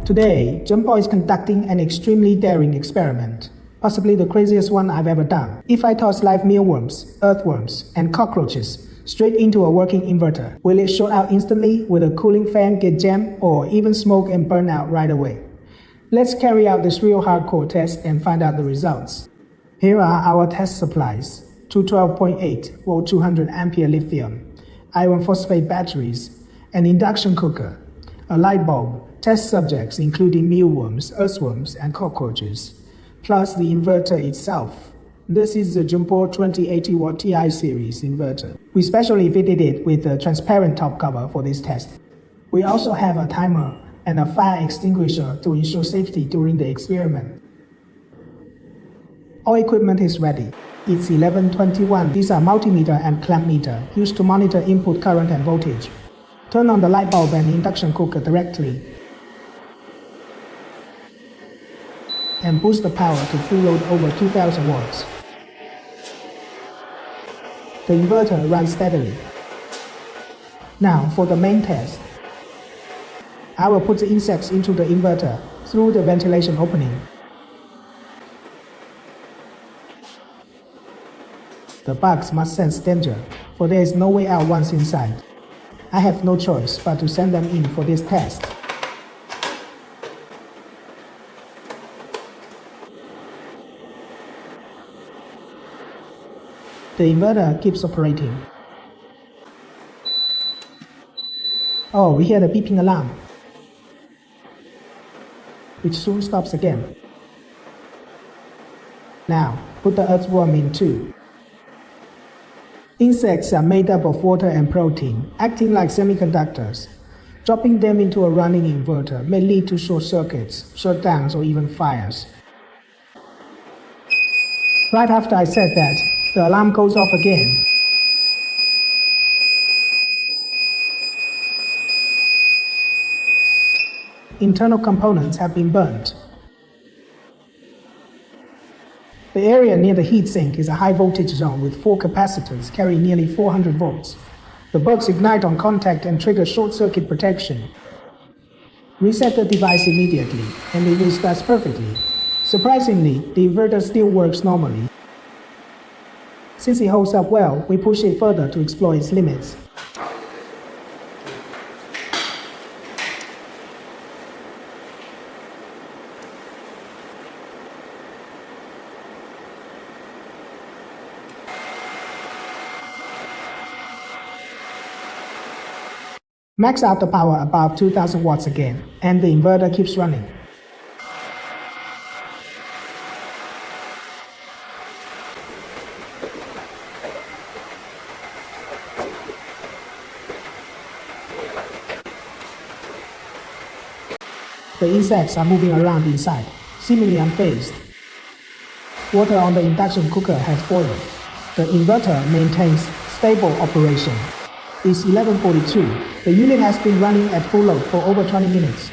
Today, Jumbo is conducting an extremely daring experiment, possibly the craziest one I've ever done. If I toss live mealworms, earthworms, and cockroaches straight into a working inverter, will it short out instantly, will a cooling fan get jammed, or even smoke and burn out right away? Let's carry out this real hardcore test and find out the results. Here are our test supplies: 212.8 volt 200 ampere lithium, iron phosphate batteries, an induction cooker, a light bulb, test subjects including mealworms, earthworms, and cockroaches, plus the inverter itself. This is the Jumbo 2080 watt TI series inverter. We specially fitted it with a transparent top cover for this test. We also have a timer and a fire extinguisher to ensure safety during the experiment. All equipment is ready. It's 11:21. These are multimeter and clamp meter used to monitor input current and voltage. Turn on the light bulb and induction cooker directly and boost the power to full load over 2000 watts. The inverter runs steadily. Now for the main test. I will put the insects into the inverter through the ventilation opening. The bugs must sense danger, for there is no way out once inside. I have no choice but to send them in for this test. The inverter keeps operating. Oh, we hear the beeping alarm, which soon stops again. Now, put the earthworm in too. Insects are made up of water and protein, acting like semiconductors. Dropping them into a running inverter may lead to short circuits, shutdowns, or even fires. Right after I said that, the alarm goes off again. Internal components have been burnt. The area near the heatsink is a high voltage zone with 4 capacitors carrying nearly 400 volts. The bugs ignite on contact and trigger short circuit protection. Reset the device immediately and it restarts perfectly. Surprisingly, the inverter still works normally. Since it holds up well, we push it further to explore its limits. Max out the power above 2000 watts again, and the inverter keeps running. The insects are moving around inside, seemingly unfazed. Water on the induction cooker has boiled. The inverter maintains stable operation. It's 11:42. The unit has been running at full load for over 20 minutes.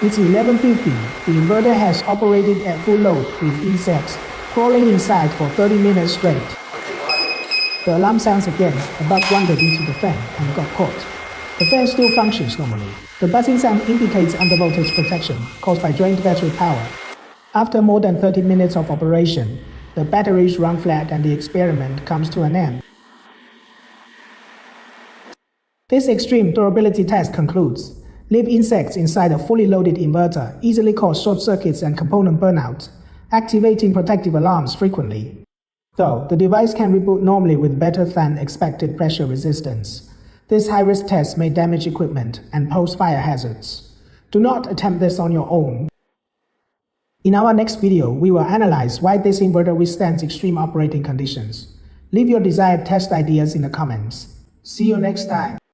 It's 11:50. The inverter has operated at full load with insects crawling inside for 30 minutes straight. The alarm sounds again. A bug wandered into the fan and got caught. The fan still functions normally. The buzzing sound indicates undervoltage protection caused by drained battery power. After more than 30 minutes of operation, the batteries run flat and the experiment comes to an end. This extreme durability test concludes. Live insects inside a fully loaded inverter easily cause short circuits and component burnout, activating protective alarms frequently. Though the device can reboot normally with better than expected pressure resistance, this high-risk test may damage equipment and pose fire hazards. Do not attempt this on your own. In our next video, we will analyze why this inverter withstands extreme operating conditions. Leave your desired test ideas in the comments. See you next time.